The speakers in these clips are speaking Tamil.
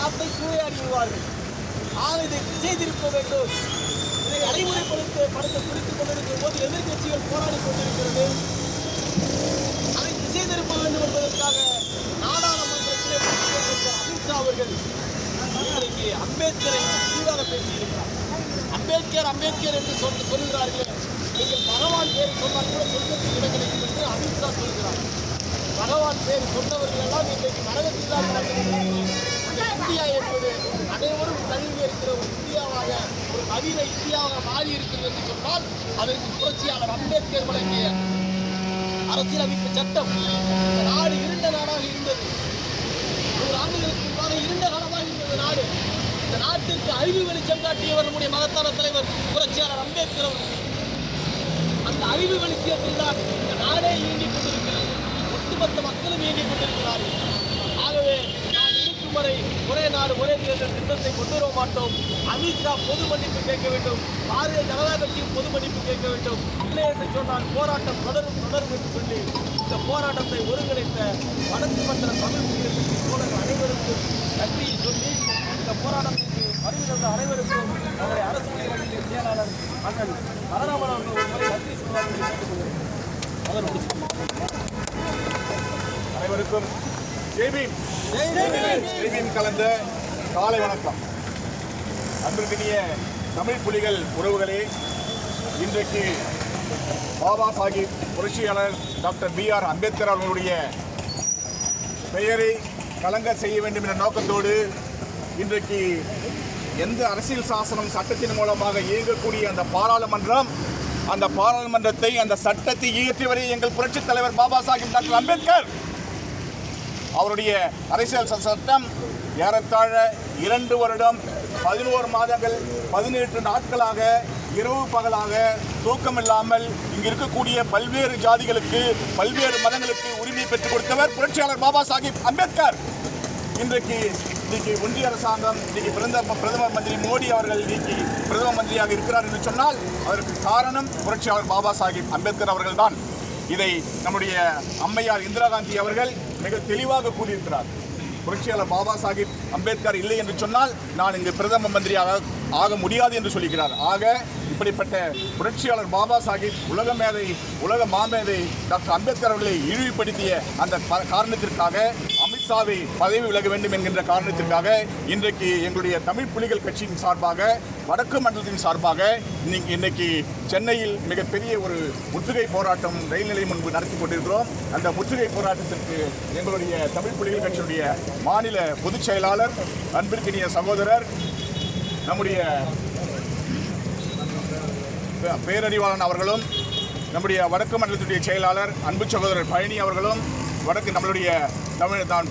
நாட்டை சூறையாடி விடுவார்கள். ஆக இதை திசை திருப்ப வேண்டும். இதை நடைமுறைப்படுத்த குறித்துக் கொண்டிருக்கும் போது எதிர்கட்சிகள் போராடி கொண்டிருக்கிறது. அதை திசை திருப்ப வேண்டும் என்பதற்காக நாடாளுமன்றத்திலே அமித்ஷா அவர்கள் இன்றைக்கு அம்பேத்கரை விரிவாக பேசியிருக்கிறார். அம்பேத்கர் என்று சொல்கிறார்கள். நீங்கள் பகவான் பேரை சொன்னால் கூட சொர்க்கத்தில் இடம் கிடைக்கும் என்று அமித்ஷா சொல்கிறார். பகவான் பேர் சொன்னவர்கள் எல்லாம் இன்றைக்கு நரகத்தில் இந்தியா என்பது அனைவரும் தழுவி இருக்கிற ஒரு இந்தியாவாக, ஒரு நவீன இந்தியாவாக மாறி இருக்கிறது என்று சொன்னால் அதற்கு புரட்சியாளர் அம்பேத்கர் வழங்கிய அரசியலமைப்பு சட்டம். இந்த நாடு இருண்ட நாடாக இருந்தது. 100 ஆண்டுகளுக்கு முன்பாக இருண்ட காலமாக இருந்தது நாடு. இந்த நாட்டிற்கு அறிவு வெளிச்சம் காட்டியவர் நம்முடைய மகத்தான தலைவர் புரட்சியாளர் அம்பேத்கர் அவர்கள். அந்த அறிவு வெளிச்சத்தில் தான் இந்த நாடே இயங்கிக் கொண்டிருக்கிறது. ஒட்டுமொத்த மக்களும் இயங்கிக் கொண்டிருக்கிறார்கள். ஆகவே நான் இருக்கும் வரை ஒரே நாடு ஒரே தேர்தல் திட்டத்தை கொண்டு வர மாட்டோம். அமித்ஷா பொது மன்னிப்பு கேட்க வேண்டும். பாரதிய ஜனதா கட்சியும் பொது மன்னிப்பு கேட்க வேண்டும். இல்லை என்று சொன்னால் போராட்டம் தொடரும் என்று சொல்லி இந்த போராட்டத்தை ஒருங்கிணைத்த வடக்கு மண்டல தமிழ் கட்சி தோழர்கள் அனைவருக்கும் நன்றியை சொல்லி இந்த போராட்டத்திற்கு வருகை தந்த அனைவருக்கும் நம்முடைய அரசு நிலையத்தின் செயலாளர் அண்ணன் மரணமன் அவர்கள் ஒரு முறை நன்றி சொல்வார்கள் கேட்டுக்கொள்கிறேன். அனைவருக்கும் ஜெய்பீம் கலந்த காலை வணக்கம். அன்பிற்கினிய தமிழ் புலிகள் உறவுகளே, இன்றைக்கு பாபா சாஹிப் புரட்சியாளர் டாக்டர் B.R. அம்பேத்கர் அவர்களுடைய பெயரை கலங்க செய்ய வேண்டும் என்ற நோக்கத்தோடு இன்றைக்கு எந்த அரசியல் சாசனம் சட்டத்தின் மூலமாக இயங்கக்கூடிய அந்த பாராளுமன்றத்தை அந்த சட்டத்தை இயற்றியவரே எங்கள் புரட்சித் தலைவர் பாபா சாஹிப் டாக்டர் அம்பேத்கர். அவருடைய அரசியல் சட்டம் ஏறத்தாழ 2 வருடம் 11 மாதங்கள் 18 நாட்களாக இரவு பகலாக தூக்கமில்லாமல் இங்கு இருக்கக்கூடிய பல்வேறு ஜாதிகளுக்கு பல்வேறு மதங்களுக்கு உரிமை பெற்றுக் கொடுத்தவர் புரட்சியாளர் பாபா சாஹிப் அம்பேத்கர். இன்றைக்கு ஒன்றிய அரசாங்கம் பிரதமர் மந்திரி மோடி அவர்கள் இன்னைக்கு பிரதம மந்திரியாக இருக்கிறார் என்று சொன்னால் அதற்கு காரணம் புரட்சியாளர் பாபா சாஹிப் அம்பேத்கர் அவர்கள்தான். இதை நம்முடைய அம்மையார் இந்திரா காந்தி அவர்கள் மிக தெளிவாக கூறியிருக்கிறார். புரட்சியாளர் பாபா சாஹிப் அம்பேத்கர் இல்லை என்று சொன்னால் நான் இங்கு பிரதம மந்திரியாக ஆக முடியாது என்று சொல்கிறார். ஆக இப்படிப்பட்ட புரட்சியாளர் பாபா சாஹிப் உலக மாமேதை டாக்டர் அம்பேத்கர் அவர்களை இழிவுபடுத்திய அந்த காரணத்திற்காக அமித்ஷாவை பதவி விலக வேண்டும் என்கின்ற காரணத்திற்காக இன்றைக்கு எங்களுடைய தமிழ் புலிகள் கட்சியின் சார்பாக வடக்கு மண்டலத்தின் சார்பாக இன்னைக்கு சென்னையில் மிகப்பெரிய ஒரு முற்றுகை போராட்டம் ரயில் நிலையம் முன்பு நடத்தி கொண்டிருக்கிறோம். அந்த முற்றுகை போராட்டத்திற்கு எங்களுடைய தமிழ் புலிகள் கட்சியுடைய மாநில பொதுச் செயலாளர் அன்பிற்கினிய சகோதரர் நம்முடைய பேரறிவாளன் அவர்களும் நம்முடைய வடக்கு மண்டலத்துடைய செயலாளர் அன்பு சகோதரர் பழனி அவர்களும் நம்மளுடைய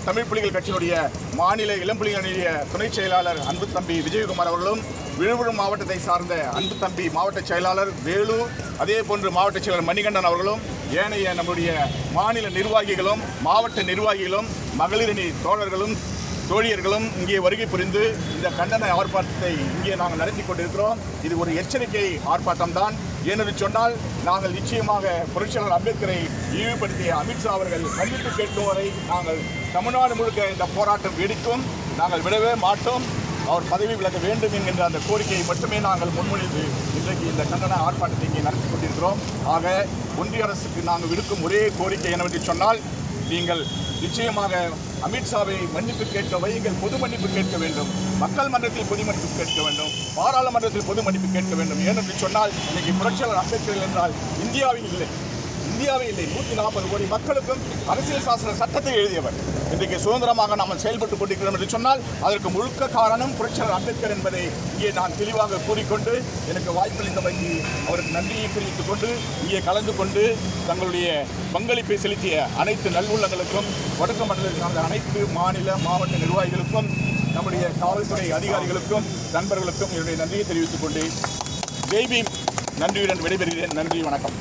தமிழ் புலிகள் கட்சியினுடைய மாநில இளம்புலிகளுடைய துணை செயலாளர் அன்பு தம்பி விஜயகுமார் அவர்களும் விழுப்புரம் மாவட்டத்தை சார்ந்த அன்பு தம்பி மாவட்ட செயலாளர் வேலு, அதே போன்று மாவட்ட செயலாளர் மணிகண்டன் அவர்களும் ஏனைய நம்முடைய மாநில நிர்வாகிகளும் மாவட்ட நிர்வாகிகளும் மகளிரணி தோழர்களும் தோழியர்களும் இங்கே வருகை புரிந்து இந்த கண்டன ஆர்ப்பாட்டத்தை இங்கே நாங்கள் நடத்தி கொண்டிருக்கிறோம். இது ஒரு எச்சரிக்கை ஆர்ப்பாட்டம் தான். ஏனென்று சொன்னால் நாங்கள் நிச்சயமாக புரட்சியாளர் அம்பேத்கரை இழிவுபடுத்திய அமித்ஷா அவர்கள் மன்னிப்பு கேட்கும் வரை நாங்கள் தமிழ்நாடு முழுக்க இந்த போராட்டம் வெடிக்கும். நாங்கள் விடவே மாட்டோம். அவர் பதவி விலக வேண்டும் என்கின்ற அந்த கோரிக்கையை மட்டுமே நாங்கள் முன்மொழிந்து இன்றைக்கு இந்த கண்டன ஆர்ப்பாட்டத்தை இங்கே நடத்தி கொண்டிருக்கிறோம். ஆக ஒன்றிய அரசுக்கு நாங்கள் விடுக்கும் ஒரே கோரிக்கை என்னவென்று சொன்னால், நீங்கள் நிச்சயமாக அமித்ஷாவை மன்னிப்பு கேட்க வையுங்கள். பொது மன்னிப்பு கேட்க வேண்டும். மக்கள் மன்றத்தில் பொது மன்னிப்பு கேட்க வேண்டும். பாராளுமன்றத்தில் பொது மன்னிப்பு கேட்க வேண்டும். ஏனென்று சொன்னால் இன்னைக்கு புரட்சியாளர் அம்பேத்கர் என்றால் இந்தியாவில் இல்லை 140 கோடி மக்களுக்கும் அரசியல் சாசன சட்டத்தை எழுதியவர். இன்றைக்கு சுதந்திரமாக நாம் செயல்பட்டுக் கொண்டிருக்கிறோம் என்று சொன்னால் அதற்கு முழுக்க காரணம் புரட்சியாளர் அம்பேத்கர் என்பதை இங்கே நான் தெளிவாக கூறிக்கொண்டு எனக்கு வாய்ப்பளித்தமைக்கு அவருக்கு நன்றியை தெரிவித்துக் கொண்டு இங்கே கலந்து கொண்டு தங்களுடைய பங்களிப்பை செலுத்திய அனைத்து நல்லுள்ளங்களுக்கும் வடக்கு மண்டலத்தில் சார்ந்த அனைத்து மாநில மாவட்ட நிர்வாகிகளுக்கும் நம்முடைய காவல்துறை அதிகாரிகளுக்கும் நண்பர்களுக்கும் என்னுடைய நன்றியை தெரிவித்துக் கொண்டு ஜெய்பீம் நன்றியுடன் விடைபெறுகிறேன். நன்றி, வணக்கம்.